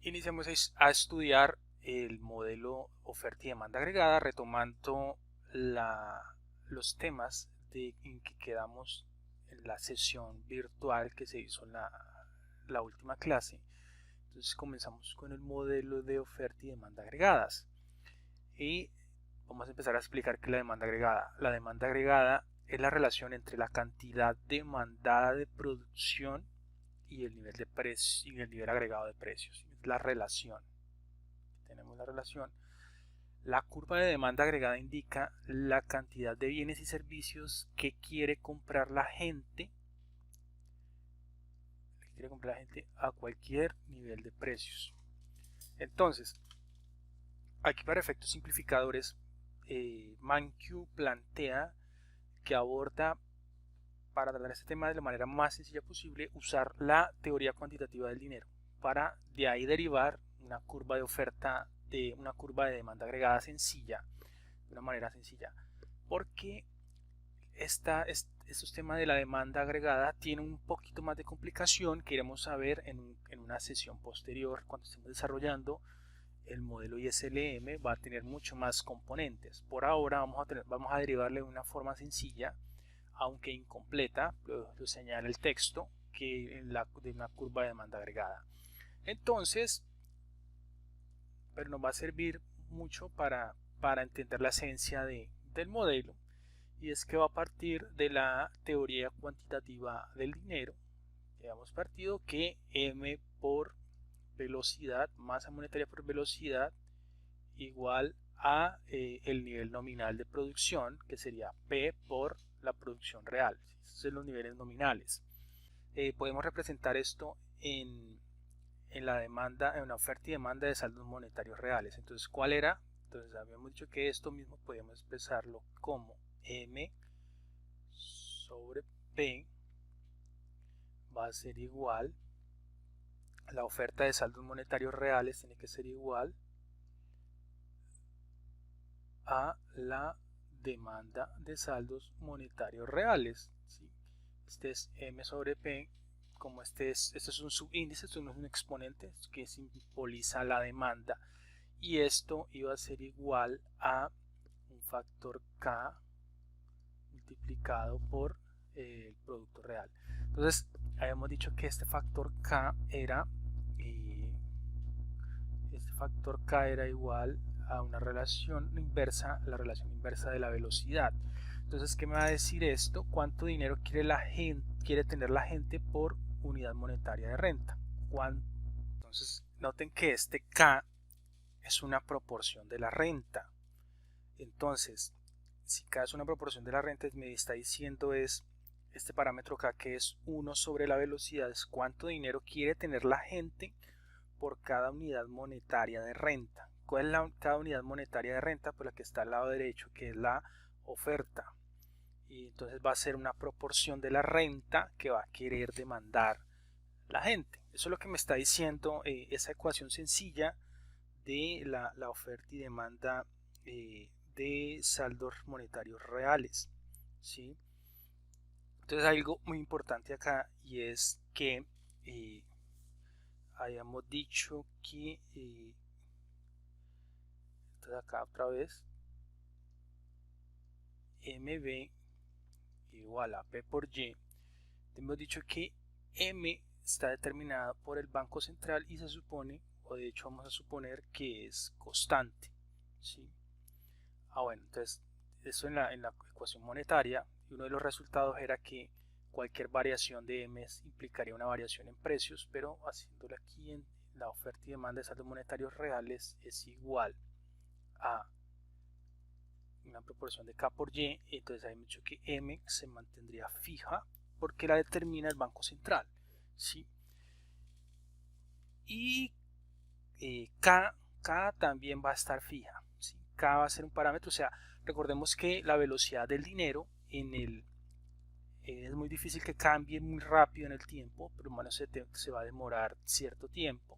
Iniciamos a estudiar el modelo oferta y demanda agregada, retomando los temas en que quedamos en la sesión virtual que se hizo en la última clase. Entonces comenzamos con el modelo de oferta y demanda agregadas. Y vamos a empezar a explicar qué es la demanda agregada. La demanda agregada es la relación entre la cantidad demandada de producción y el nivel de precio y el nivel agregado de precios. Es la relación. Tenemos la relación. La curva de demanda agregada indica la cantidad de bienes y servicios que quiere comprar la gente a cualquier nivel de precios. Entonces, aquí para efectos simplificadores, Mankiw plantea que aborda, para tratar este tema de la manera más sencilla posible, usar la teoría cuantitativa del dinero para de ahí derivar una curva de oferta, de una curva de demanda agregada sencilla, de una manera sencilla, porque estos temas de la demanda agregada tienen un poquito más de complicación que iremos a ver en una sesión posterior cuando estemos desarrollando el modelo ISLM. Va a tener mucho más componentes. Por ahora vamos a derivarle de una forma sencilla, aunque incompleta, lo señala el texto, que de una curva de demanda agregada. Entonces, pero nos va a servir mucho para entender la esencia del modelo, y es que va a partir de la teoría cuantitativa del dinero. Hemos partido que M por velocidad, masa monetaria por velocidad, igual a el nivel nominal de producción, que sería P por la producción real. Esos son los niveles nominales. Podemos representar esto en la demanda, en una oferta y demanda de saldos monetarios reales. Entonces, ¿cuál era? Entonces, habíamos dicho que esto mismo podíamos expresarlo como M sobre P va a ser igual, la oferta de saldos monetarios reales tiene que ser igual a la demanda de saldos monetarios reales, ¿sí? Este es M sobre P, como este es un subíndice, esto no es un exponente que simboliza la demanda, y esto iba a ser igual a un factor K multiplicado por el producto real. Entonces habíamos dicho que este factor K era igual a una relación inversa, la relación inversa de la velocidad. Entonces, ¿qué me va a decir esto? ¿Cuánto dinero quiere tener la gente por unidad monetaria de renta? Entonces, noten que este K es una proporción de la renta. Entonces, si K es una proporción de la renta, me está diciendo es este parámetro K, que es 1 sobre la velocidad, es cuánto dinero quiere tener la gente por cada unidad monetaria de renta. ¿Cuál es cada unidad monetaria de renta? Pues la que está al lado derecho, que es la oferta. Y entonces va a ser una proporción de la renta que va a querer demandar la gente. Eso es lo que me está diciendo esa ecuación sencilla de la oferta y demanda de saldos monetarios reales, ¿sí? Entonces hay algo muy importante acá, y es que habíamos dicho que entonces acá otra vez MB igual a P por Y. Hemos dicho que M está determinada por el Banco Central y se supone, o de hecho vamos a suponer, que es constante, ¿sí? Bueno, entonces eso en la ecuación monetaria, y uno de los resultados era que cualquier variación de M implicaría una variación en precios, pero haciéndolo aquí en la oferta y demanda de saldos monetarios reales es igual a una proporción de K por Y. Entonces hay dicho que M se mantendría fija porque la determina el Banco Central, ¿sí? Y K también va a estar fija, ¿sí? K va a ser un parámetro, o sea, recordemos que la velocidad del dinero es muy difícil que cambie muy rápido en el tiempo, pero bueno, se va a demorar cierto tiempo.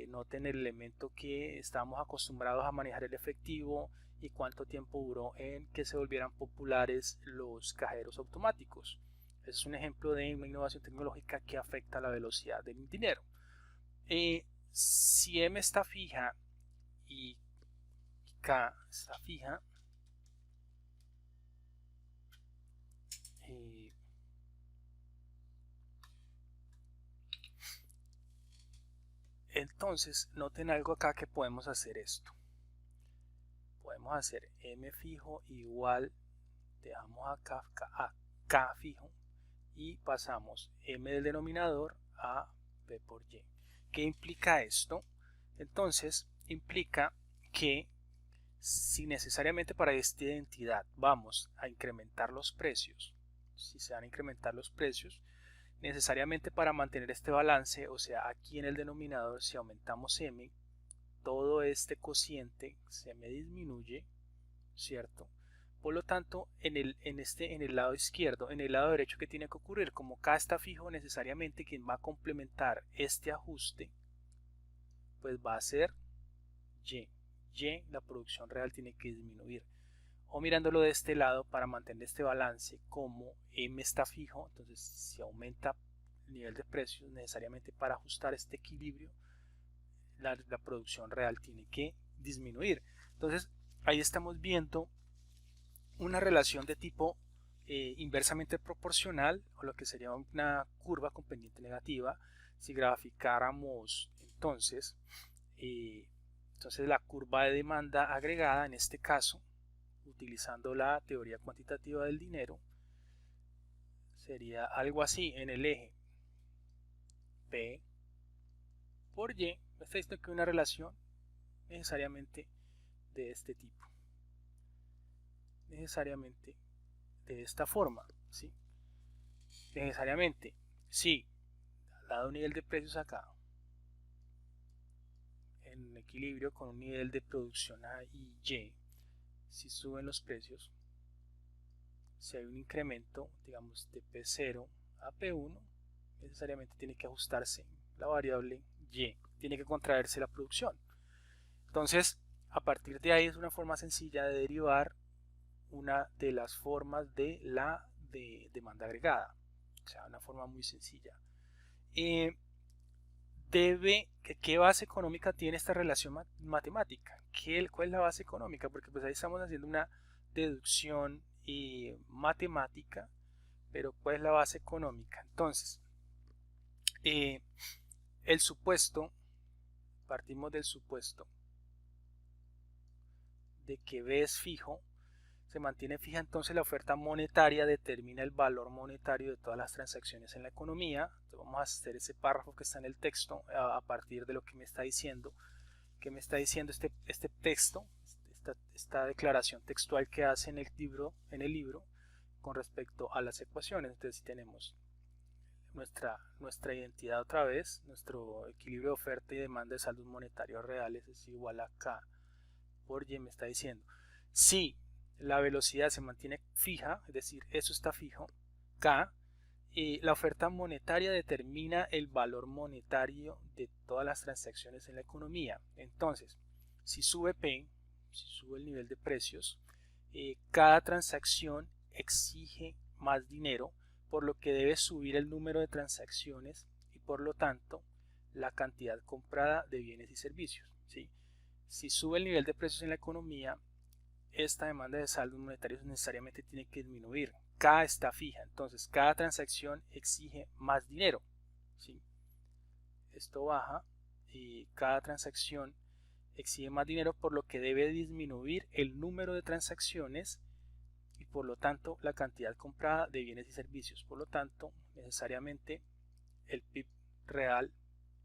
Noten el elemento que estábamos acostumbrados a manejar el efectivo y cuánto tiempo duró en que se volvieran populares los cajeros automáticos. Ese es un ejemplo de una innovación tecnológica que afecta la velocidad del dinero. si M está fija y K está fija, entonces noten algo acá, que podemos hacer esto. Podemos hacer M fijo igual, dejamos acá a K fijo y pasamos M del denominador a P por Y. ¿Qué implica esto? Entonces implica que si necesariamente para esta identidad vamos a incrementar los precios, si se van a incrementar los precios, necesariamente para mantener este balance, o sea, aquí en el denominador, si aumentamos M, todo este cociente se me disminuye, ¿cierto? Por lo tanto, en el lado izquierdo, en el lado derecho, ¿qué tiene que ocurrir? Como K está fijo, necesariamente quien va a complementar este ajuste, pues va a ser Y. Y, la producción real tiene que disminuir. O mirándolo de este lado, para mantener este balance, como M está fijo, entonces si aumenta el nivel de precios, necesariamente para ajustar este equilibrio, la producción real tiene que disminuir. Entonces ahí estamos viendo una relación de tipo inversamente proporcional, o lo que sería una curva con pendiente negativa. Si graficáramos entonces la curva de demanda agregada, en este caso utilizando la teoría cuantitativa del dinero, sería algo así. En el eje P por Y, me está diciendo que hay una relación necesariamente de este tipo, necesariamente de esta forma, ¿sí? Necesariamente, sí, dado un nivel de precios acá, en equilibrio con un nivel de producción A y Y, si suben los precios, si hay un incremento, digamos, de P0 a P1, necesariamente tiene que ajustarse la variable Y, tiene que contraerse la producción. Entonces, a partir de ahí es una forma sencilla de derivar una de las formas de la demanda agregada, o sea, una forma muy sencilla. ¿Qué base económica tiene esta relación matemática? ¿Cuál es la base económica? Porque pues ahí estamos haciendo una deducción matemática, pero ¿cuál es la base económica? Entonces, el supuesto, partimos del supuesto de que B es fijo, se mantiene fija, entonces la oferta monetaria determina el valor monetario de todas las transacciones en la economía. Entonces vamos a hacer ese párrafo que está en el texto a partir de lo que me está diciendo. ¿Qué me está diciendo este texto? Esta declaración textual que hace en el libro con respecto a las ecuaciones. Entonces si tenemos nuestra identidad otra vez, nuestro equilibrio de oferta y demanda de saldos monetarios reales es igual a K por Y, me está diciendo si la velocidad se mantiene fija, es decir, eso está fijo, K, la oferta monetaria determina el valor monetario de todas las transacciones en la economía. Entonces, si sube P, si sube el nivel de precios, cada transacción exige más dinero, por lo que debe subir el número de transacciones y por lo tanto la cantidad comprada de bienes y servicios, ¿sí? Si sube el nivel de precios en la economía, esta demanda de saldos monetarios necesariamente tiene que disminuir. K está fija, entonces cada transacción exige más dinero, ¿sí? Esto baja y cada transacción exige más dinero, por lo que debe disminuir el número de transacciones y por lo tanto la cantidad comprada de bienes y servicios. Por lo tanto, necesariamente el PIB real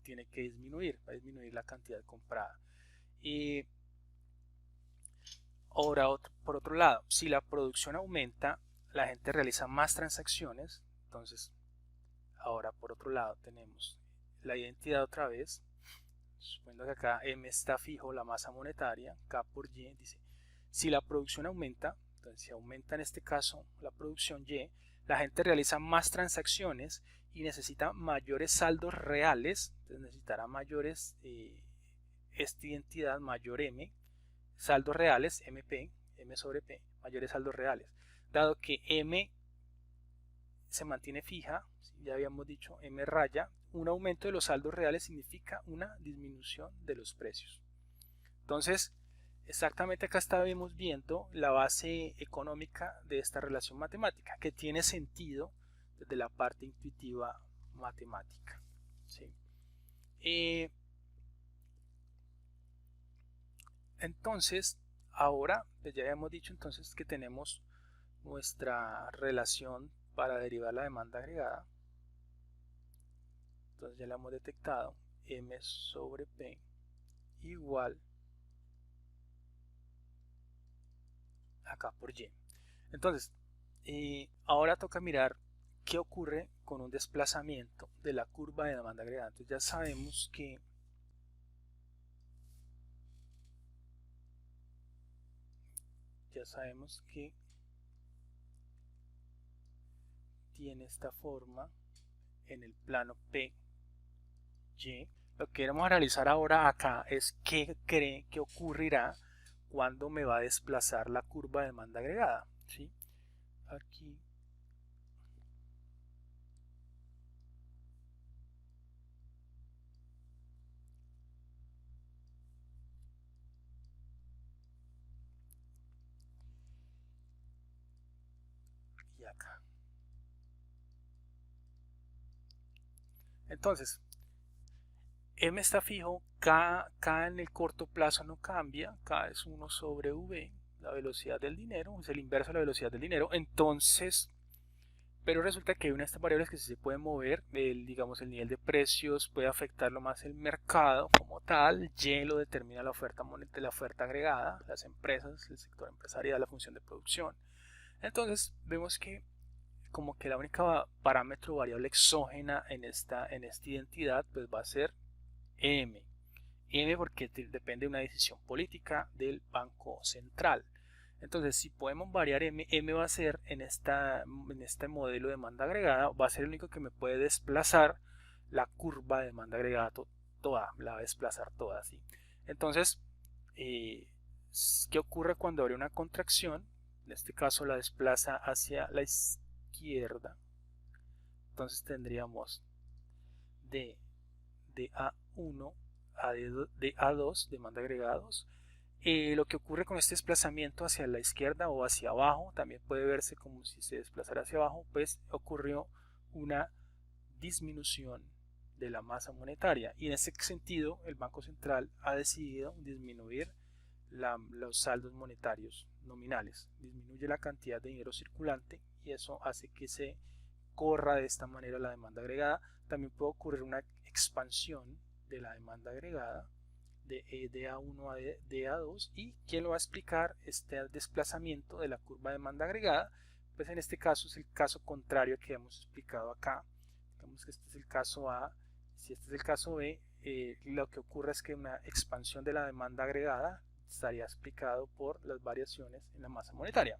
tiene que disminuir, va a disminuir la cantidad comprada. Y ahora, por otro lado, si la producción aumenta, la gente realiza más transacciones. Entonces, ahora por otro lado tenemos la identidad otra vez. Suponiendo que acá M está fijo, la masa monetaria, K por Y, dice, si la producción aumenta, entonces si aumenta en este caso la producción Y, la gente realiza más transacciones y necesita mayores saldos reales, entonces necesitará mayores, esta identidad mayor M, saldos reales, MP, M sobre P, mayores saldos reales. Dado que M se mantiene fija, ya habíamos dicho, M raya, un aumento de los saldos reales significa una disminución de los precios. Entonces, exactamente acá estábamos viendo la base económica de esta relación matemática, que tiene sentido desde la parte intuitiva matemática. ¿Sí? Entonces, ahora, pues ya habíamos dicho entonces que tenemos nuestra relación para derivar la demanda agregada. Entonces ya la hemos detectado, M sobre P igual acá por Y. Entonces, ahora toca mirar qué ocurre con un desplazamiento de la curva de demanda agregada. Entonces ya sabemos que tiene esta forma en el plano P, Y. Lo que queremos analizar ahora acá es qué cree que ocurrirá cuando me va a desplazar la curva de demanda agregada. ¿Sí? Aquí y acá. Entonces, M está fijo, K en el corto plazo no cambia, K es 1 sobre V, la velocidad del dinero, es el inverso de la velocidad del dinero. Entonces, pero resulta que hay unas variables que sí se pueden mover, digamos el nivel de precios puede afectarlo más el mercado como tal, Y lo determina la oferta agregada, las empresas, el sector empresarial, la función de producción. Entonces, vemos que como que la única parámetro variable exógena en esta identidad pues va a ser M. M porque depende de una decisión política del Banco Central. Entonces, si podemos variar M, M va a ser en este modelo de demanda agregada, va a ser el único que me puede desplazar la curva de demanda agregada toda, la va a desplazar toda. ¿Sí? Entonces, ¿qué ocurre cuando abre una contracción? En este caso la desplaza hacia la izquierda. Entonces tendríamos de A1 de A2, demanda agregados. Lo que ocurre con este desplazamiento hacia la izquierda o hacia abajo, también puede verse como si se desplazara hacia abajo, pues ocurrió una disminución de la masa monetaria y en ese sentido el Banco Central ha decidido disminuir los saldos monetarios nominales, disminuye la cantidad de dinero circulante y eso hace que se corra de esta manera la demanda agregada. También puede ocurrir una expansión de la demanda agregada de A1 a A2 y ¿quién lo va a explicar? Este desplazamiento de la curva de demanda agregada, pues en este caso es el caso contrario que hemos explicado acá. Digamos que este es el caso A, si este es el caso B, lo que ocurre es que una expansión de la demanda agregada estaría explicado por las variaciones en la masa monetaria.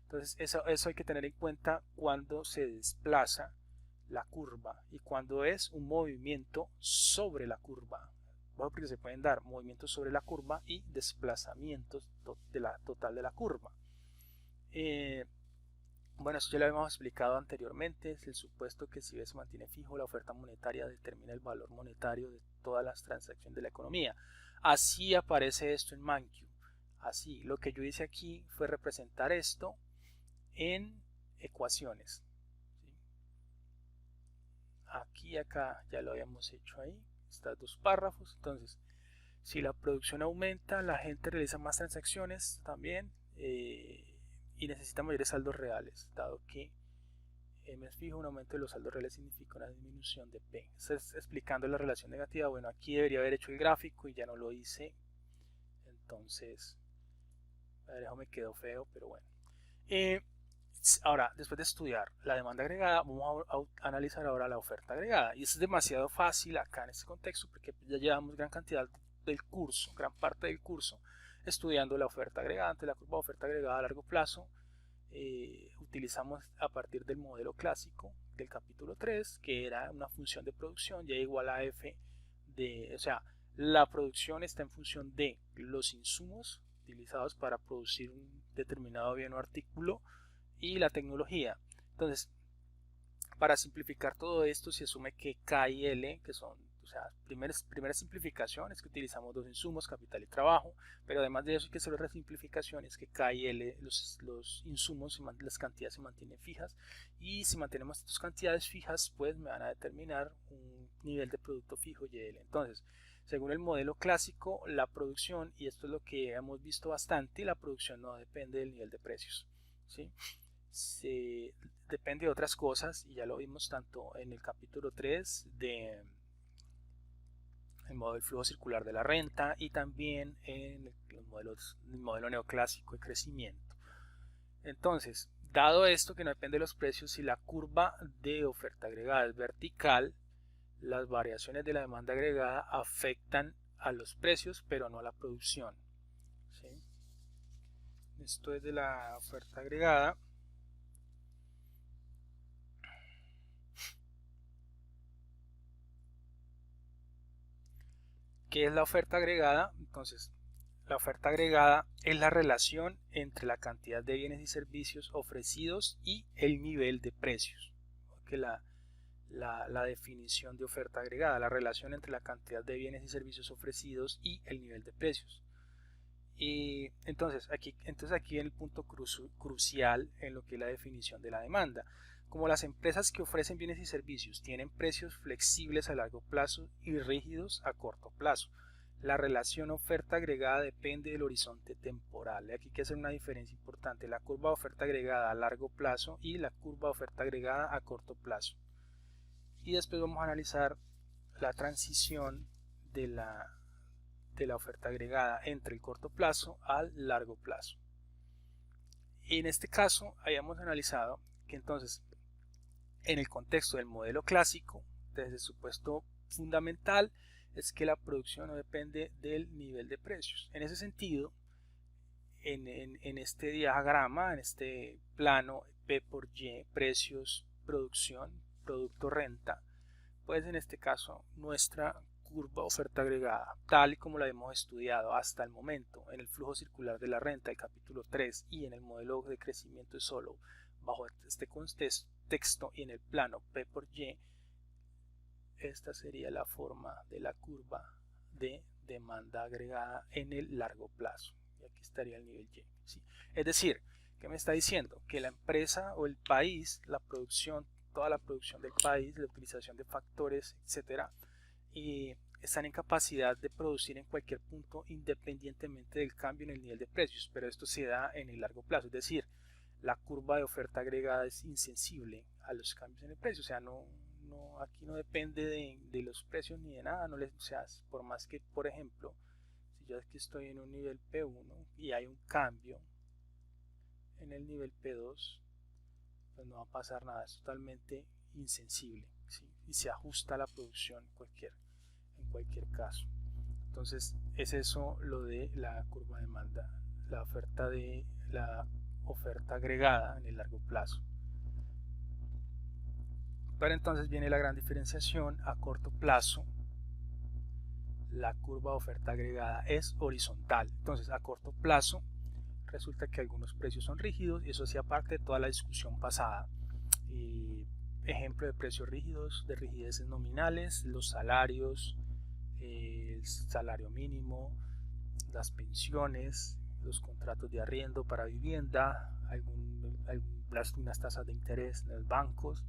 Entonces eso hay que tener en cuenta cuando se desplaza la curva y cuando es un movimiento sobre la curva, porque se pueden dar movimientos sobre la curva y desplazamientos total de la curva. Bueno, esto ya lo habíamos explicado anteriormente, es el supuesto que si B se mantiene fijo, la oferta monetaria determina el valor monetario de todas las transacciones de la economía. Así aparece esto en Mankiw. Así, lo que yo hice aquí fue representar esto en ecuaciones. ¿Sí? Aquí y acá ya lo habíamos hecho ahí, estos dos párrafos. Entonces, si la producción aumenta, la gente realiza más transacciones también y necesita mayores saldos reales, dado que M es fijo, un aumento de los saldos reales significa una disminución de P. Entonces, explicando la relación negativa, bueno, aquí debería haber hecho el gráfico y ya no lo hice. Entonces, eso me quedó feo, pero bueno. Ahora, después de estudiar la demanda agregada, vamos a analizar ahora la oferta agregada. Y eso es demasiado fácil acá en este contexto porque ya llevamos gran cantidad del curso, gran parte del curso, estudiando la oferta agregada. Ante la curva de oferta agregada a largo plazo, utilizamos a partir del modelo clásico del capítulo 3, que era una función de producción, y igual a F o sea, la producción está en función de los insumos utilizados para producir un determinado bien o artículo y la tecnología. Entonces, Para simplificar todo esto se asume que K y L, que son, o sea, primera simplificación es que utilizamos dos insumos, capital y trabajo, pero además de eso hay que hacer otra simplificación, es que K y L, los insumos, las cantidades se mantienen fijas, y si mantenemos estas cantidades fijas, pues me van a determinar un nivel de producto fijo YL. Entonces, según el modelo clásico, la producción, y esto es lo que hemos visto bastante, la producción no depende del nivel de precios, ¿sí? Depende de otras cosas, y ya lo vimos tanto en el capítulo 3 de el modelo del flujo circular de la renta y también en el modelo neoclásico de crecimiento. Entonces, dado esto que no depende de los precios, si la curva de oferta agregada es vertical, las variaciones de la demanda agregada afectan a los precios pero no a la producción, ¿sí? Esto es de la oferta agregada. ¿Qué es la oferta agregada? Entonces, la oferta agregada es la relación entre la cantidad de bienes y servicios ofrecidos y el nivel de precios. Que la definición de oferta agregada, la relación entre la cantidad de bienes y servicios ofrecidos y el nivel de precios. Y entonces aquí viene el punto crucial en lo que es la definición de la demanda. Como las empresas que ofrecen bienes y servicios tienen precios flexibles a largo plazo y rígidos a corto plazo, la relación oferta agregada depende del horizonte temporal. Aquí hay que hacer una diferencia importante: la curva de oferta agregada a largo plazo y la curva de oferta agregada a corto plazo. Y después vamos a analizar la transición de la oferta agregada entre el corto plazo al largo plazo. Y en este caso habíamos analizado que entonces en el contexto del modelo clásico, desde el supuesto fundamental es que la producción no depende del nivel de precios. En ese sentido, en este diagrama, en este plano P por Y, precios, producción, producto, renta, pues en este caso nuestra curva oferta agregada, tal y como la hemos estudiado hasta el momento en el flujo circular de la renta, el capítulo 3, y en el modelo de crecimiento de Solow, bajo este contexto y en el plano P por Y, esta sería la forma de la curva de demanda agregada en el largo plazo. Y aquí estaría el nivel Y. ¿Sí? Es decir, ¿qué me está diciendo? Que la empresa o el país, la producción, toda la producción del país, la utilización de factores, etcétera, y están en capacidad de producir en cualquier punto independientemente del cambio en el nivel de precios, pero esto se da en el largo plazo, es decir, la curva de oferta agregada es insensible a los cambios en el precio, o sea, aquí no depende de los precios ni de nada, o sea, por más que, por ejemplo, si yo aquí estoy en un nivel P1 y hay un cambio en el nivel P2, pues no va a pasar nada, es totalmente insensible, ¿sí? Y se ajusta a la producción en cualquier caso. Entonces es eso lo de la curva de demanda, la oferta agregada en el largo plazo. Pero entonces viene la gran diferenciación: a corto plazo la curva de oferta agregada es horizontal. Entonces a corto plazo resulta que algunos precios son rígidos, y eso hacía parte de toda la discusión pasada. Ejemplo de precios rígidos, de rigideces nominales: los salarios, el salario mínimo, las pensiones, los contratos de arriendo para vivienda, unas tasas de interés en los bancos,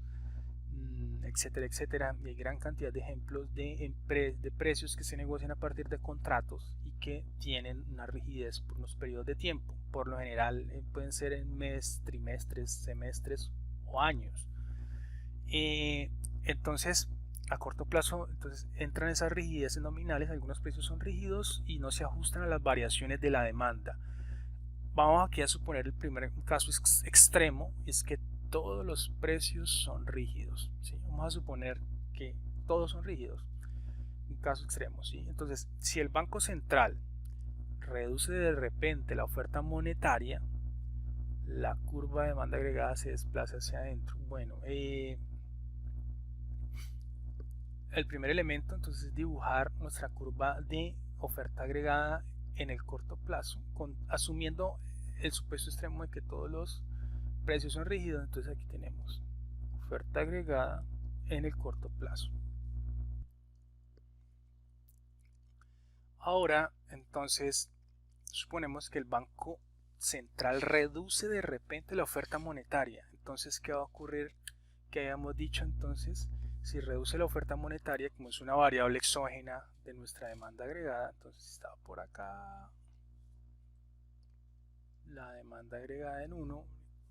etcétera, etcétera. Y hay gran cantidad de ejemplos de precios que se negocian a partir de contratos y que tienen una rigidez por unos periodos de tiempo. Por lo general pueden ser en meses, trimestres, semestres o años. Entonces, a corto plazo, entonces entran esas rigideces nominales, algunos precios son rígidos y no se ajustan a las variaciones de la demanda. Vamos aquí a suponer el primer caso extremo, es que todos los precios son rígidos, ¿sí? Vamos a suponer que todos son rígidos, un caso extremo, ¿sí? Entonces, si el Banco Central reduce de repente la oferta monetaria, la curva de demanda agregada se desplaza hacia adentro. Bueno, el primer elemento entonces es dibujar nuestra curva de oferta agregada en el corto plazo, asumiendo el supuesto extremo de que todos los precios son rígidos. Entonces aquí tenemos oferta agregada en el corto plazo. Ahora, entonces, suponemos que el Banco Central reduce de repente la oferta monetaria. Entonces, ¿qué va a ocurrir? Que habíamos dicho entonces, si reduce la oferta monetaria, como es una variable exógena de nuestra demanda agregada, entonces estaba por acá la demanda agregada en 1,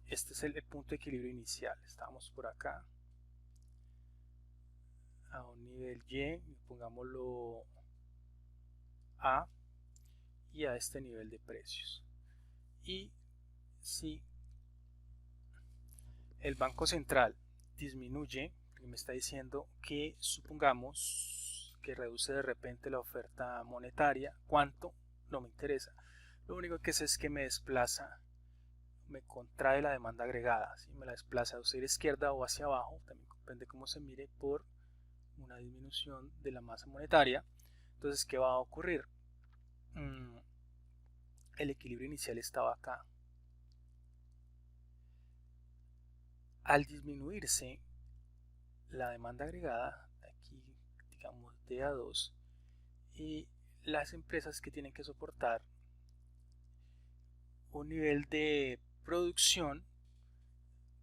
este es el punto de equilibrio inicial, estábamos por acá a un nivel Y, pongámoslo A, y a este nivel de precios. Y si el Banco Central disminuye, me está diciendo que supongamos que reduce de repente la oferta monetaria, ¿cuánto? No me interesa. Lo único que sé es que me desplaza, me contrae la demanda agregada, ¿sí? Me la desplaza hacia la izquierda o hacia abajo, también depende cómo se mire, por una disminución de la masa monetaria. Entonces, ¿qué va a ocurrir? El equilibrio inicial estaba acá. Al disminuirse la demanda agregada, aquí digamos de A2, y las empresas que tienen que soportar un nivel de producción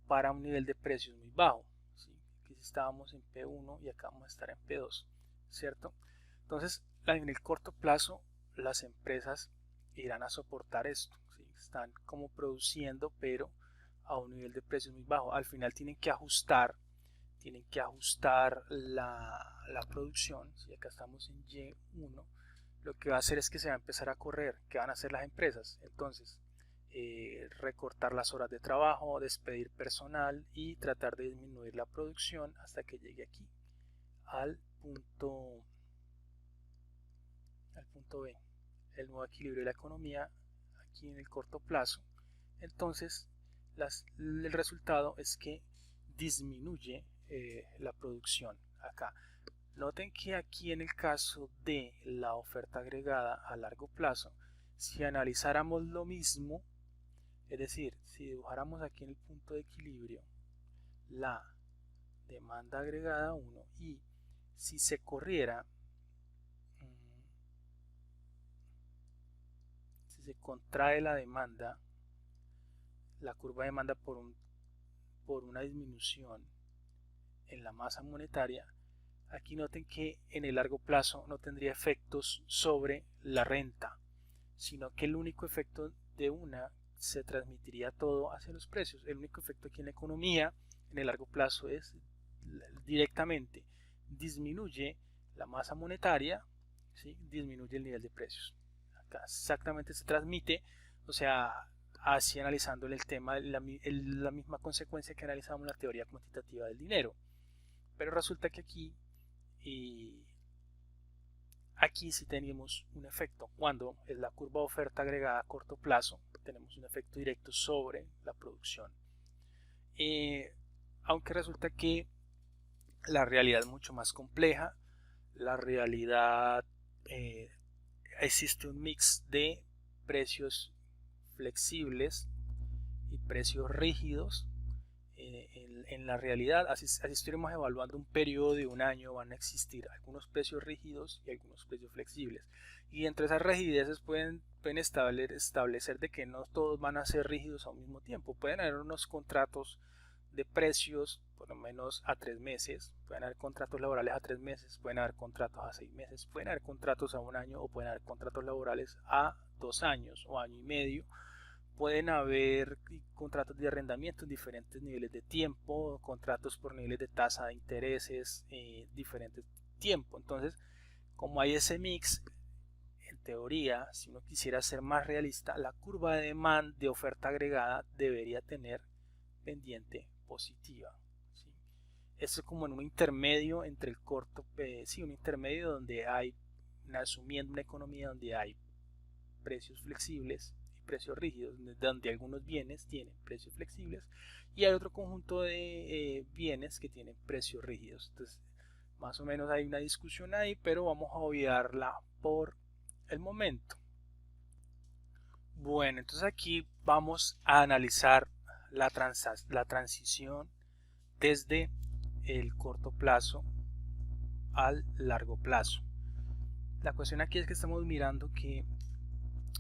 para un nivel de precios muy bajo, ¿sí? Aquí estábamos en P1 y acá vamos a estar en P2, ¿cierto? Entonces, en el corto plazo, las empresas irán a soportar esto, ¿sí? Están como produciendo, pero a un nivel de precios muy bajo. Al final tienen que ajustar la producción, ¿sí? Acá estamos en Y1, lo que va a hacer es que se va a empezar a correr. ¿Qué van a hacer las empresas? Entonces, recortar las horas de trabajo, despedir personal y tratar de disminuir la producción hasta que llegue aquí al punto B, el nuevo equilibrio de la economía aquí en el corto plazo. Entonces el resultado es que disminuye la producción acá. Noten que aquí en el caso de la oferta agregada a largo plazo, si analizáramos lo mismo, es decir, si dibujáramos aquí en el punto de equilibrio la demanda agregada 1 y si se corriera, si se contrae la demanda, la curva de demanda por una disminución en la masa monetaria, aquí noten que en el largo plazo no tendría efectos sobre la renta, sino que el único efecto de una se transmitiría todo hacia los precios. El único efecto aquí en la economía en el largo plazo es directamente disminuye la masa monetaria, ¿sí? Disminuye el nivel de precios. Acá exactamente se transmite, o sea, así analizando el tema, la misma consecuencia que analizamos en la teoría cuantitativa del dinero. Pero resulta que aquí sí tenemos un efecto. Cuando es la curva de oferta agregada a corto plazo, tenemos un efecto directo sobre la producción. Aunque resulta que la realidad es mucho más compleja. La realidad, existe un mix de precios flexibles y precios rígidos. En la realidad, así estuviéramos evaluando un periodo de un año, van a existir algunos precios rígidos y algunos precios flexibles. Y entre esas rigideces pueden establecer de que no todos van a ser rígidos al mismo tiempo. Pueden haber unos contratos de precios por lo menos a 3 meses, pueden haber contratos laborales a 3 meses, pueden haber contratos a 6 meses, pueden haber contratos a un año o pueden haber contratos laborales a 2 años o año y medio. Pueden haber contratos de arrendamiento en diferentes niveles de tiempo, contratos por niveles de tasa de intereses, diferentes tiempos. Entonces, como hay ese mix, en teoría, si uno quisiera ser más realista, la curva de demanda de oferta agregada debería tener pendiente positiva. ¿Sí? Esto es como en un intermedio entre el corto, sí, un intermedio donde hay, asumiendo una economía donde hay precios flexibles precios rígidos, donde algunos bienes tienen precios flexibles y hay otro conjunto de bienes que tienen precios rígidos. Entonces, más o menos hay una discusión ahí, pero vamos a obviarla por el momento. Bueno, entonces aquí vamos a analizar la transición desde el corto plazo al largo plazo. La cuestión aquí es que estamos mirando que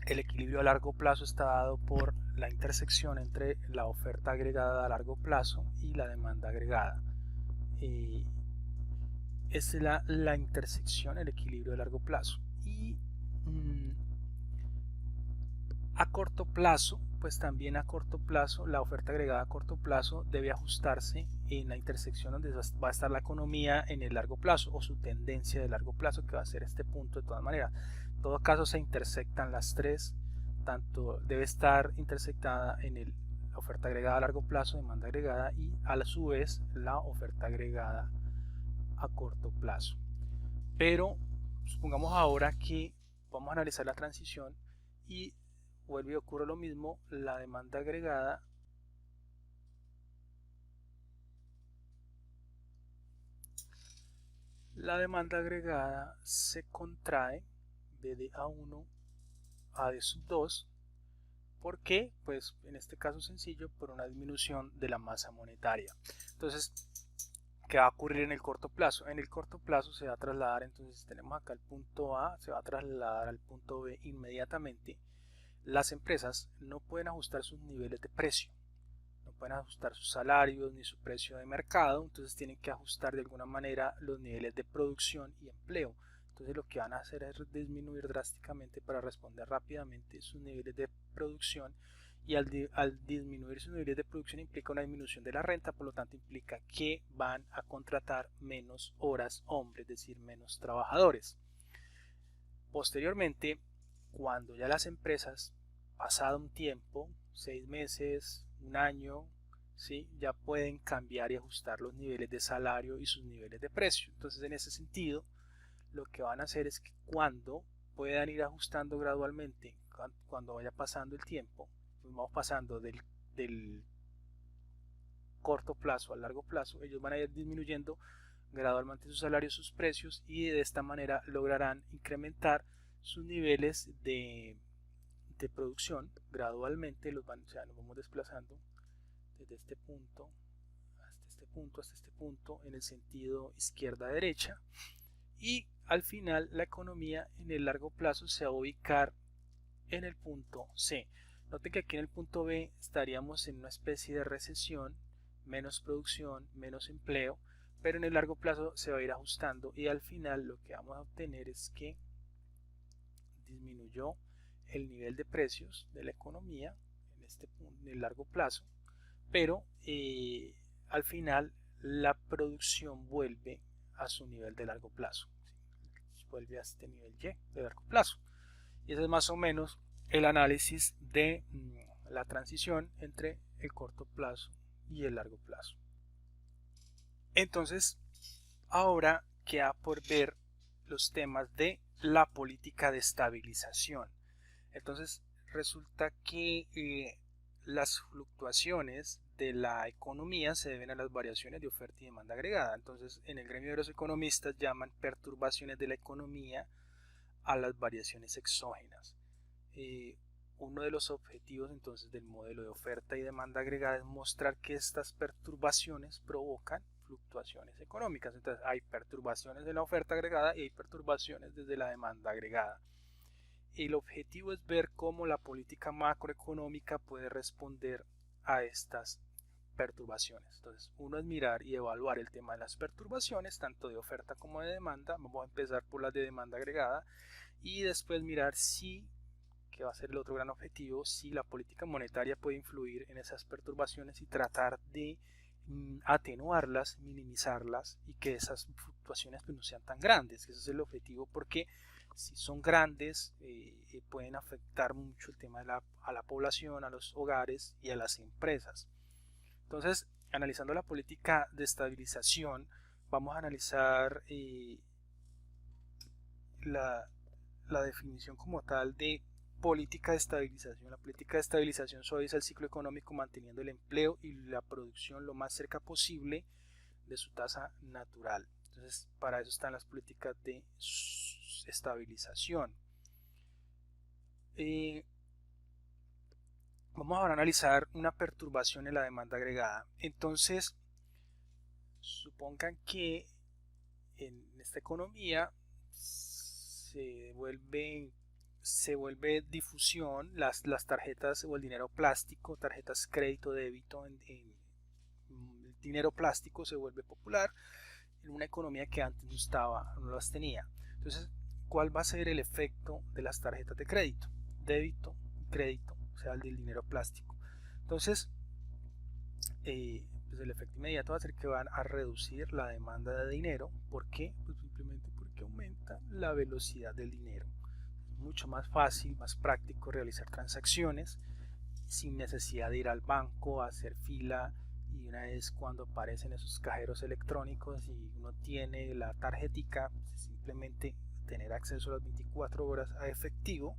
el equilibrio a largo plazo está dado por la intersección entre la oferta agregada a largo plazo y la demanda agregada. Es la intersección, el equilibrio a largo plazo. Y a corto plazo, pues también a corto plazo, la oferta agregada a corto plazo debe ajustarse en la intersección donde va a estar la economía en el largo plazo, o su tendencia de largo plazo, que va a ser este punto de todas maneras. En todo caso se intersectan las tres, tanto debe estar intersectada en la oferta agregada a largo plazo, demanda agregada, y a su vez la oferta agregada a corto plazo. Pero supongamos ahora que vamos a analizar la transición y vuelve y ocurre lo mismo, la demanda agregada se contrae de D1 a D2. ¿Por qué? Pues en este caso sencillo, por una disminución de la masa monetaria. Entonces, ¿qué va a ocurrir en el corto plazo? En el corto plazo se va a trasladar, entonces tenemos acá el punto A, se va a trasladar al punto B inmediatamente. Las empresas no pueden ajustar sus niveles de precio, no pueden ajustar sus salarios ni su precio de mercado, entonces tienen que ajustar de alguna manera los niveles de producción y empleo. Entonces lo que van a hacer es disminuir drásticamente para responder rápidamente sus niveles de producción, y al disminuir sus niveles de producción implica una disminución de la renta, por lo tanto implica que van a contratar menos horas hombre, es decir, menos trabajadores. Posteriormente, cuando ya las empresas, pasado un tiempo, 6 meses, un año, ¿sí?, ya pueden cambiar y ajustar los niveles de salario y sus niveles de precio. Entonces, en ese sentido, lo que van a hacer es que cuando puedan ir ajustando gradualmente, cuando vaya pasando el tiempo, pues vamos pasando del corto plazo al largo plazo, ellos van a ir disminuyendo gradualmente sus salarios, sus precios, y de esta manera lograrán incrementar sus niveles de producción gradualmente. O sea, nos vamos desplazando desde este punto hasta este punto, hasta este punto, en el sentido izquierda-derecha, y al final la economía en el largo plazo se va a ubicar en el punto C. Noten que aquí en el punto B estaríamos en una especie de recesión, menos producción, menos empleo, pero en el largo plazo se va a ir ajustando, y al final lo que vamos a obtener es que disminuyó el nivel de precios de la economía en este punto, en el largo plazo, pero al final la producción vuelve a su nivel de largo plazo, ¿sí?, vuelve a este nivel Y de largo plazo. Y ese es más o menos el análisis de la transición entre el corto plazo y el largo plazo. Entonces, ahora queda por ver los temas de la política de estabilización. Entonces, resulta que las fluctuaciones de la economía se deben a las variaciones de oferta y demanda agregada. Entonces, en el gremio de los economistas llaman perturbaciones de la economía a las variaciones exógenas. Uno de los objetivos entonces del modelo de oferta y demanda agregada es mostrar que estas perturbaciones provocan fluctuaciones económicas. Entonces hay perturbaciones de la oferta agregada y hay perturbaciones desde la demanda agregada. El objetivo es ver cómo la política macroeconómica puede responder a estas perturbaciones. Entonces, uno es mirar y evaluar el tema de las perturbaciones, tanto de oferta como de demanda. Vamos a empezar por las de demanda agregada, y después mirar si, que va a ser el otro gran objetivo, si la política monetaria puede influir en esas perturbaciones y tratar de atenuarlas, minimizarlas, y que esas fluctuaciones pues no sean tan grandes. Ese es el objetivo, porque si son grandes pueden afectar mucho el tema a la población, a los hogares y a las empresas. Entonces, analizando la política de estabilización, vamos a analizar la definición como tal de política de estabilización. La política de estabilización suaviza el ciclo económico manteniendo el empleo y la producción lo más cerca posible de su tasa natural. Entonces, para eso están las políticas de estabilización. Vamos ahora a analizar una perturbación en la demanda agregada. Entonces, Supongan que en esta economía se vuelve difusión las tarjetas o el dinero plástico, tarjetas crédito, débito, el dinero plástico se vuelve popular en una economía que antes no las tenía. Entonces, ¿cuál va a ser el efecto de las tarjetas de crédito? Débito, crédito, o sea, el del dinero plástico. Entonces, pues el efecto inmediato va a ser que van a reducir la demanda de dinero. ¿Por qué? Pues simplemente porque aumenta la velocidad del dinero. Es mucho más fácil, más práctico realizar transacciones sin necesidad de ir al banco a hacer fila, y una vez cuando aparecen esos cajeros electrónicos y uno tiene la tarjetica, pues simplemente tener acceso a las 24 horas a efectivo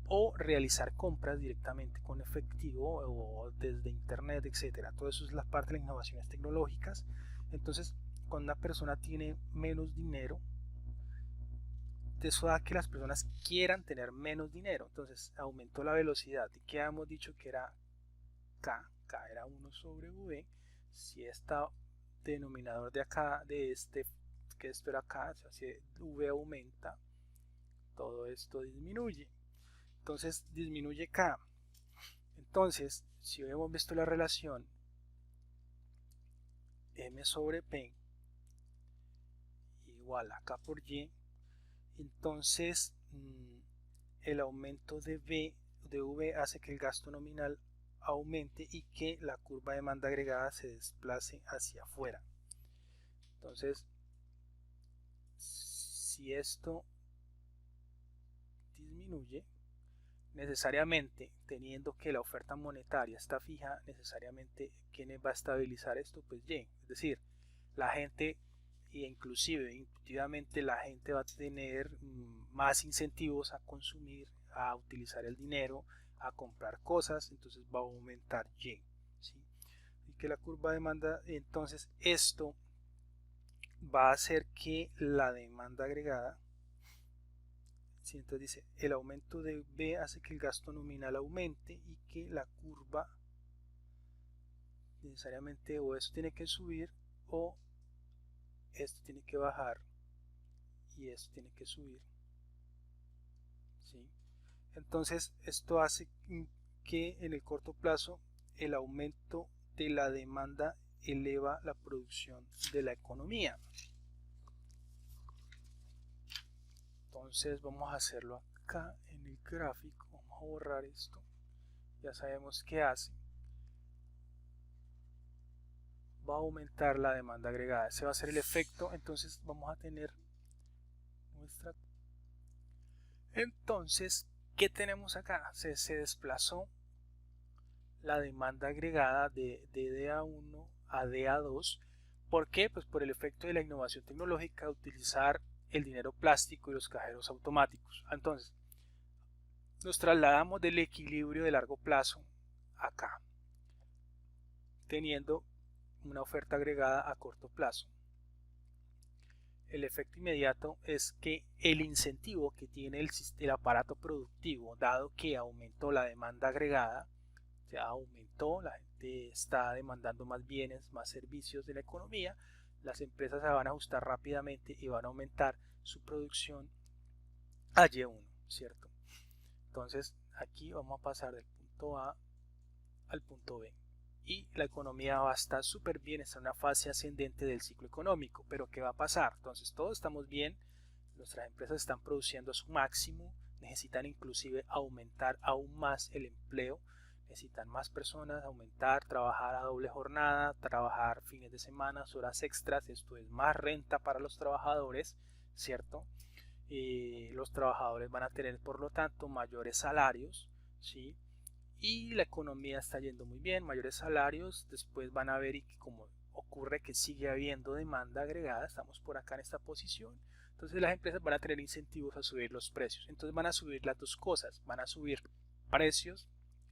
o realizar compras directamente con efectivo o desde internet, etcétera. Todo eso es la parte de las innovaciones tecnológicas. Entonces, cuando una persona tiene menos dinero, eso da que las personas quieran tener menos dinero. Entonces aumentó la velocidad. ¿Y qué hemos dicho que era K? K era 1 sobre V. Si este denominador de acá, de este, que esto era K, o sea, si V aumenta, todo esto disminuye. Entonces disminuye K. Entonces, si hemos visto la relación M sobre P igual a K por Y, entonces el aumento de V hace que el gasto nominal aumente y que la curva de demanda agregada se desplace hacia afuera. Entonces, si esto disminuye, necesariamente, teniendo que la oferta monetaria está fija, necesariamente, ¿quién va a estabilizar esto? Pues Y. Es decir, la gente, e inclusive intuitivamente, la gente va a tener más incentivos a consumir, a utilizar el dinero, a comprar cosas, entonces va a aumentar Y, ¿sí? Y que la curva de demanda, entonces esto va a hacer que la demanda agregada, ¿sí? Entonces dice, el aumento de B hace que el gasto nominal aumente y que la curva necesariamente o esto tiene que subir o esto tiene que bajar y esto tiene que subir, ¿sí? Entonces esto hace que en el corto plazo el aumento de la demanda eleva la producción de la economía. Entonces vamos a hacerlo acá en el gráfico. Vamos a borrar esto. Ya sabemos qué hace. Va a aumentar la demanda agregada. Ese va a ser el efecto. Entonces vamos a tener nuestra... Entonces, ¿qué tenemos acá? Se desplazó la demanda agregada de DA1 a DA2. ¿Por qué? Pues por el efecto de la innovación tecnológica de utilizar el dinero plástico y los cajeros automáticos. Entonces, nos trasladamos del equilibrio de largo plazo acá, teniendo una oferta agregada a corto plazo. El efecto inmediato es que el incentivo que tiene el aparato productivo, dado que aumentó la demanda agregada, o sea, aumentó, la gente está demandando más bienes, más servicios de la economía, las empresas se van a ajustar rápidamente y van a aumentar su producción a Y1, ¿cierto? Entonces aquí vamos a pasar del punto A al punto B y la economía va a estar súper bien, está en una fase ascendente del ciclo económico. Pero ¿qué va a pasar? Entonces todos estamos bien, nuestras empresas están produciendo a su máximo, necesitan inclusive aumentar aún más el empleo, necesitan más personas, aumentar, trabajar a doble jornada, trabajar fines de semana, horas extras. Esto es más renta para los trabajadores, ¿cierto? Los trabajadores van a tener por lo tanto mayores salarios, ¿sí? Y la economía está yendo muy bien, mayores salarios. Después van a ver, y como ocurre que sigue habiendo demanda agregada, estamos por acá en esta posición, entonces las empresas van a tener incentivos a subir los precios. Entonces van a subir las dos cosas, van a subir precios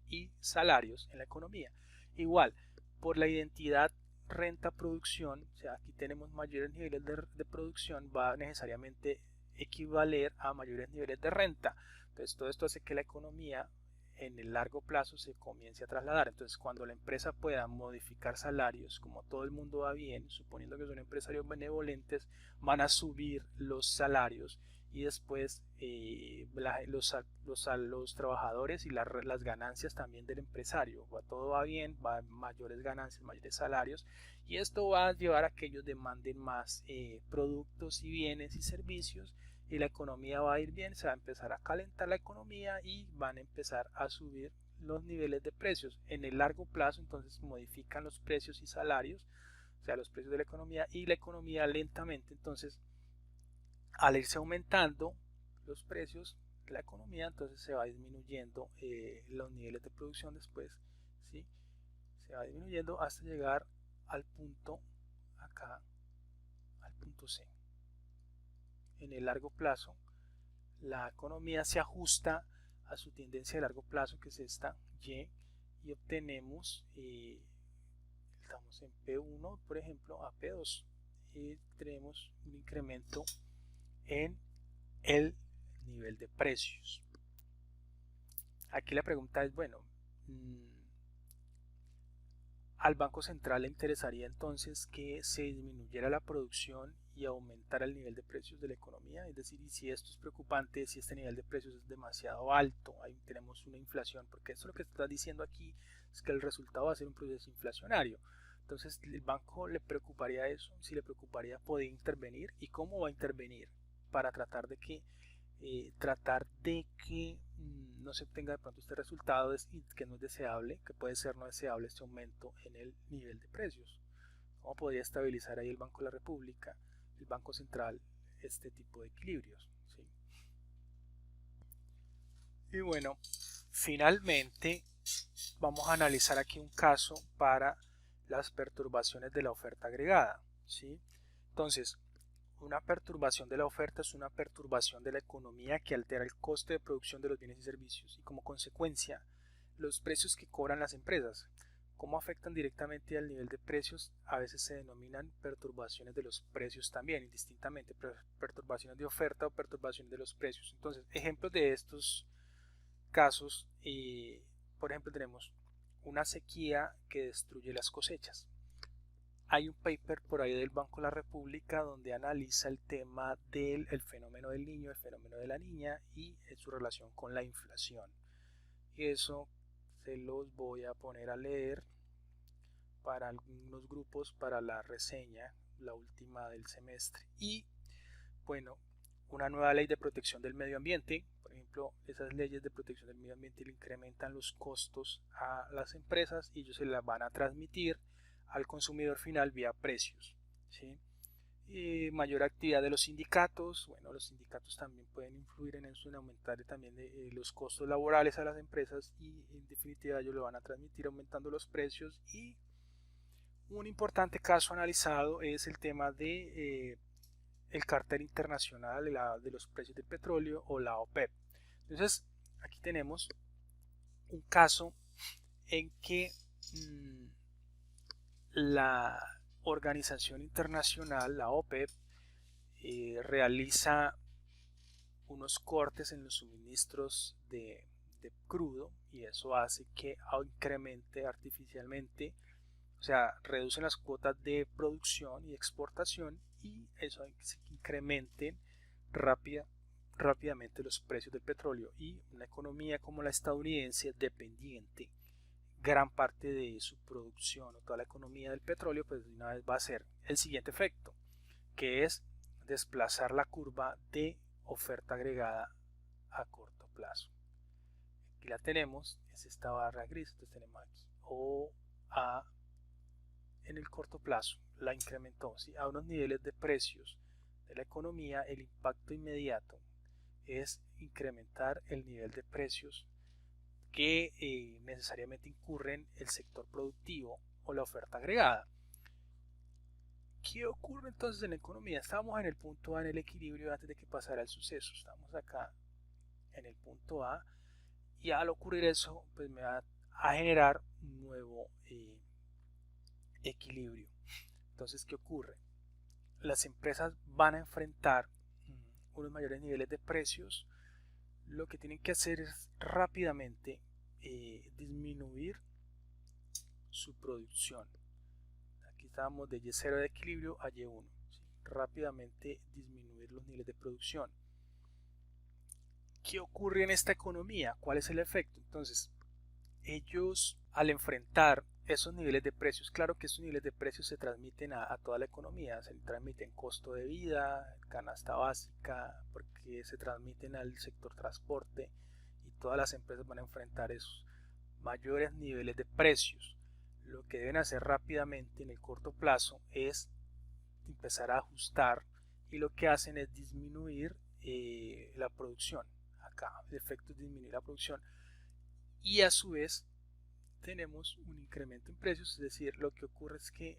y salarios en la economía. Igual, por la identidad renta-producción, o sea, aquí tenemos mayores niveles de producción, va a necesariamente equivaler a mayores niveles de renta. Entonces todo esto hace que la economía en el largo plazo se comience a trasladar. Entonces, cuando la empresa pueda modificar salarios, como todo el mundo va bien, suponiendo que son empresarios benevolentes, van a subir los salarios y después los trabajadores y las ganancias también del empresario. Todo va bien, va a mayores ganancias, mayores salarios, y esto va a llevar a que ellos demanden más productos y bienes y servicios, y la economía va a ir bien, se va a empezar a calentar la economía y van a empezar a subir los niveles de precios. En el largo plazo entonces modifican los precios y salarios, o sea, los precios de la economía, y la economía lentamente, entonces al irse aumentando los precios, la economía, entonces se va disminuyendo los niveles de producción después, ¿sí? Se va disminuyendo hasta llegar al punto acá, al punto C. En el largo plazo, la economía se ajusta a su tendencia de largo plazo, que es esta Y, y obtenemos, estamos en P1, por ejemplo, a P2, y tenemos un incremento en el nivel de precios. Aquí la pregunta es, bueno, al Banco Central le interesaría entonces que se disminuyera la producción y aumentara el nivel de precios de la economía, es decir, y si esto es preocupante, si este nivel de precios es demasiado alto, ahí tenemos una inflación, porque esto lo que está diciendo aquí es que el resultado va a ser un proceso inflacionario. Entonces, el banco le preocuparía eso, si le preocuparía poder intervenir, y cómo va a intervenir para tratar de que no se obtenga de pronto este resultado que no es deseable, que puede ser no deseable este aumento en el nivel de precios. ¿Cómo podría estabilizar ahí el Banco de la República, el Banco Central, este tipo de equilibrios? ¿Sí? Y bueno, finalmente vamos a analizar aquí un caso para las perturbaciones de la oferta agregada, ¿sí? Entonces, una perturbación de la oferta es una perturbación de la economía que altera el coste de producción de los bienes y servicios y, como consecuencia, los precios que cobran las empresas. ¿Cómo afectan directamente al nivel de precios? A veces se denominan perturbaciones de los precios también, indistintamente, perturbaciones de oferta o perturbaciones de los precios. Entonces, ejemplos de estos casos, por ejemplo, tenemos una sequía que destruye las cosechas. Hay un paper por ahí del Banco de la República donde analiza el tema del fenómeno del niño, el fenómeno de la niña y su relación con la inflación. Y eso se los voy a poner a leer para algunos grupos para la reseña, la última del semestre. Y bueno, una nueva ley de protección del medio ambiente. Por ejemplo, esas leyes de protección del medio ambiente le incrementan los costos a las empresas y ellos se las van a transmitir al consumidor final vía precios, ¿sí? Y mayor actividad de los sindicatos. Bueno, los sindicatos también pueden influir en eso, en aumentar también los costos laborales a las empresas, y en definitiva ellos lo van a transmitir aumentando los precios. Y un importante caso analizado es el tema de el cartel internacional de los precios del petróleo, o la OPEP. Entonces, aquí tenemos un caso en que la organización internacional, la OPEP, realiza unos cortes en los suministros de crudo, y eso hace que incremente artificialmente, o sea, reducen las cuotas de producción y exportación, y eso hace que incrementen rápidamente los precios del petróleo, y una economía como la estadounidense, dependiente gran parte de su producción o toda la economía del petróleo, pues de una vez va a ser el siguiente efecto, que es desplazar la curva de oferta agregada a corto plazo. Aquí la tenemos, es esta barra gris, entonces tenemos aquí OA en el corto plazo, la incrementó, ¿sí? A unos niveles de precios de la economía. El impacto inmediato es incrementar el nivel de precios que necesariamente incurren el sector productivo o la oferta agregada. ¿Qué ocurre entonces en la economía? Estábamos en el punto A, en el equilibrio, antes de que pasara el suceso. Estamos acá en el punto A, y al ocurrir eso, pues me va a generar un nuevo equilibrio. Entonces, ¿qué ocurre? Las empresas van a enfrentar unos mayores niveles de precios. Lo que tienen que hacer es rápidamente disminuir su producción. Aquí estábamos de Y0 de equilibrio a Y1, ¿sí? Rápidamente disminuir los niveles de producción. ¿Qué ocurre en esta economía? ¿Cuál es el efecto? Entonces, ellos al enfrentar esos niveles de precios, claro que esos niveles de precios se transmiten a toda la economía, se transmiten costo de vida, canasta básica, porque se transmiten al sector transporte y todas las empresas van a enfrentar esos mayores niveles de precios. Lo que deben hacer rápidamente en el corto plazo es empezar a ajustar y lo que hacen es disminuir la producción. Acá el efecto es disminuir la producción y a su vez tenemos un incremento en precios, es decir, lo que ocurre es que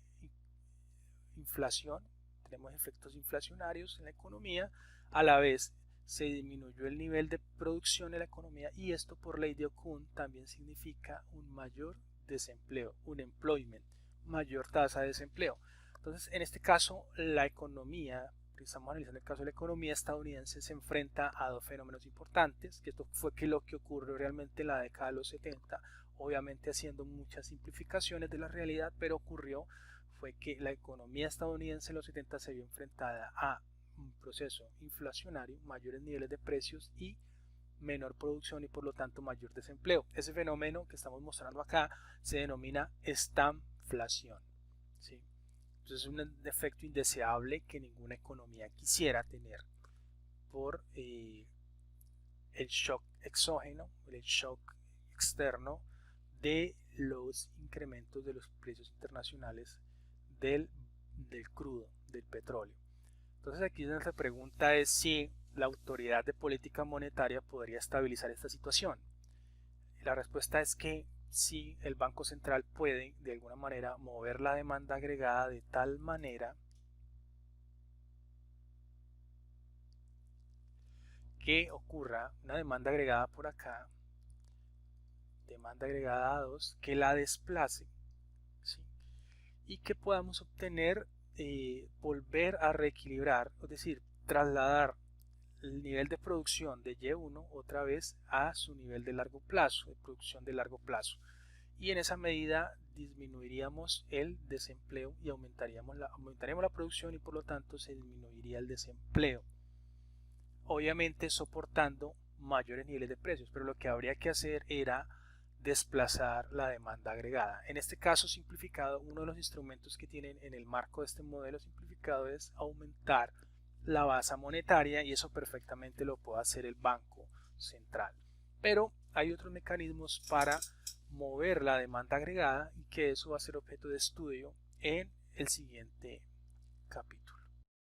inflación, tenemos efectos inflacionarios en la economía, a la vez se disminuyó el nivel de producción en la economía y esto por ley de Okun también significa un mayor desempleo, un employment, mayor tasa de desempleo. Entonces, en este caso, la economía, estamos analizando el caso de la economía estadounidense, se enfrenta a dos fenómenos importantes, que esto fue lo que ocurrió realmente en la década de los 70, obviamente haciendo muchas simplificaciones de la realidad, pero ocurrió fue que la economía estadounidense en los 70 se vio enfrentada a un proceso inflacionario, mayores niveles de precios y menor producción y por lo tanto mayor desempleo. Ese fenómeno que estamos mostrando acá se denomina estamflación, ¿sí? Entonces es un efecto indeseable que ninguna economía quisiera tener por el shock exógeno, el shock externo de los incrementos de los precios internacionales del crudo, del petróleo. Entonces aquí nuestra pregunta es si la autoridad de política monetaria podría estabilizar esta situación. La respuesta es que sí, el Banco Central puede de alguna manera mover la demanda agregada de tal manera que ocurra una demanda agregada por acá, demanda agregada a 2, que la desplace, ¿sí? Y que podamos obtener, volver a reequilibrar, es decir, trasladar el nivel de producción de Y1 otra vez a su nivel de largo plazo, de producción de largo plazo. Y en esa medida disminuiríamos el desempleo y aumentaríamos la producción y por lo tanto se disminuiría el desempleo. Obviamente soportando mayores niveles de precios, pero lo que habría que hacer era desplazar la demanda agregada. En este caso simplificado, uno de los instrumentos que tienen en el marco de este modelo simplificado es aumentar la base monetaria y eso perfectamente lo puede hacer el Banco Central. Pero hay otros mecanismos para mover la demanda agregada y que eso va a ser objeto de estudio en el siguiente capítulo.